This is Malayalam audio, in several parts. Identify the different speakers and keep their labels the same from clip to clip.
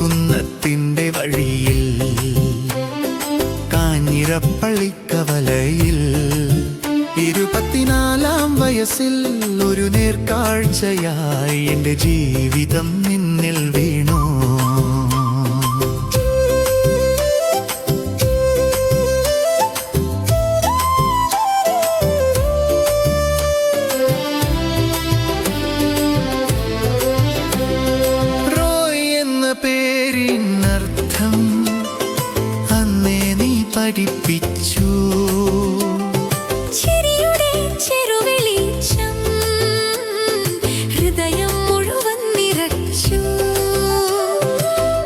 Speaker 1: പൊൻകുന്നത്തിൻ്റെ വഴിയിൽ കാഞ്ഞിരപ്പള്ളിക്കവലയിൽ 24-ാം വയസ്സിൽ ഒരു നേർക്കാഴ്ചയായി എൻ്റെ ജീവിതം നിന്നിൽ വീണു. പേരിനർത്ഥം അന്നേ നീ പഠിപ്പിച്ചു.
Speaker 2: ചിരിയുടെ ചെറുവെളിച്ചം ഹൃദയം മുഴുവൻ നിറച്ചു.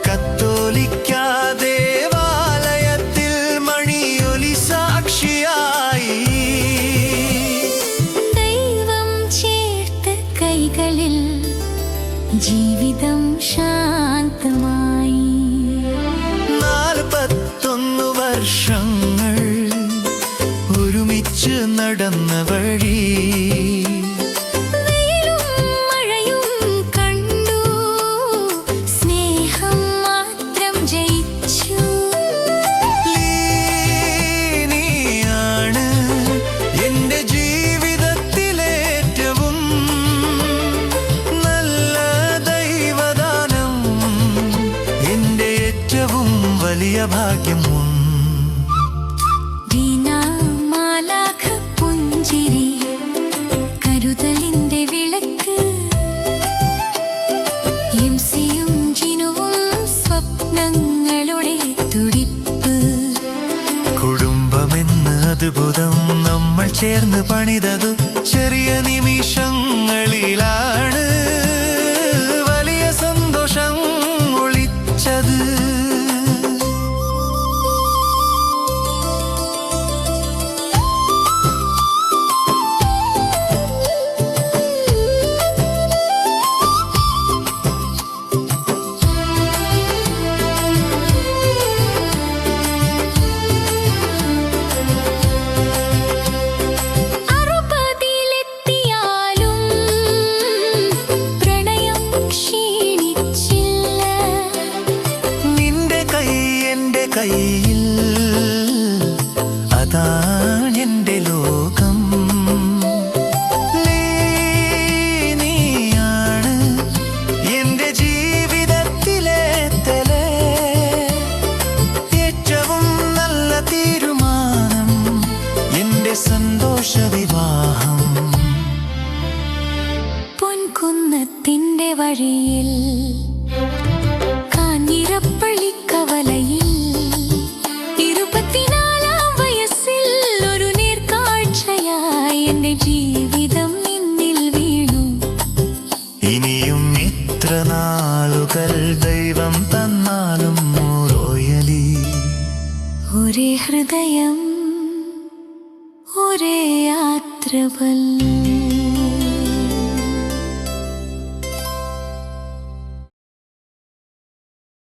Speaker 1: കത്തോലിക്കാ ദേവാലയത്തിൽ മണിയൊലി സാക്ഷിയായി
Speaker 2: ദൈവം ചേർത്ത കൈകളിൽ ജീവിതം ശാന്തമായി.
Speaker 1: 41 വർഷങ്ങൾ ഒരുമിച്ച് നടന്ന വഴി,
Speaker 2: വെയിലും മഴയും കണ്ടു, സ്നേഹം മാത്രം ജയിച്ചു.
Speaker 1: നീയാണ് എൻ്റെ ജീവിതത്തിലേറ്റവും നല്ല ദൈവദാനം, എൻ്റെ ഏറ്റവും വലിയ ഭാഗ്യം.
Speaker 2: വീണാമാലാഖ പുഞ്ചിരി കരുതലിന്റെ വിളക്ക്, എംസിയും ജിനുവും സ്വപ്നങ്ങളുടെ തുടിപ്പ്.
Speaker 1: കുടുംബമെന്ന് അത്ഭുതം നമ്മൾ ചേർന്ന് പണിതതു ചെറിയ നിമിഷങ്ങളിലാണ് വലിയ സന്തോഷം ഒളിച്ചത്. കയ്യിൽ അതാണെൻ്റെ ലോകം. നീയാണ് എൻ്റെ ജീവിതത്തിലെ ഏറ്റവും നല്ല തീരുമാനം, എൻ്റെ സന്തോഷ വിവാഹം.
Speaker 2: പൊൻകുന്നത്തിൻ്റെ വഴിയിൽ കാഞ്ഞിരപ്പള്ളിക്കവലയിൽ 24-ാം വയസ്സിൽ ഒരു നേർക്കാഴ്ചയായി എൻ്റെ ജീവിതം നിന്നിൽ വീണു.
Speaker 1: ഇനിയും ഇത്ര നാളുകൾ ദൈവം തന്നാലും റോയലി,
Speaker 2: ഒരേ ഹൃദയം ഒരേ യാത്രകൾ.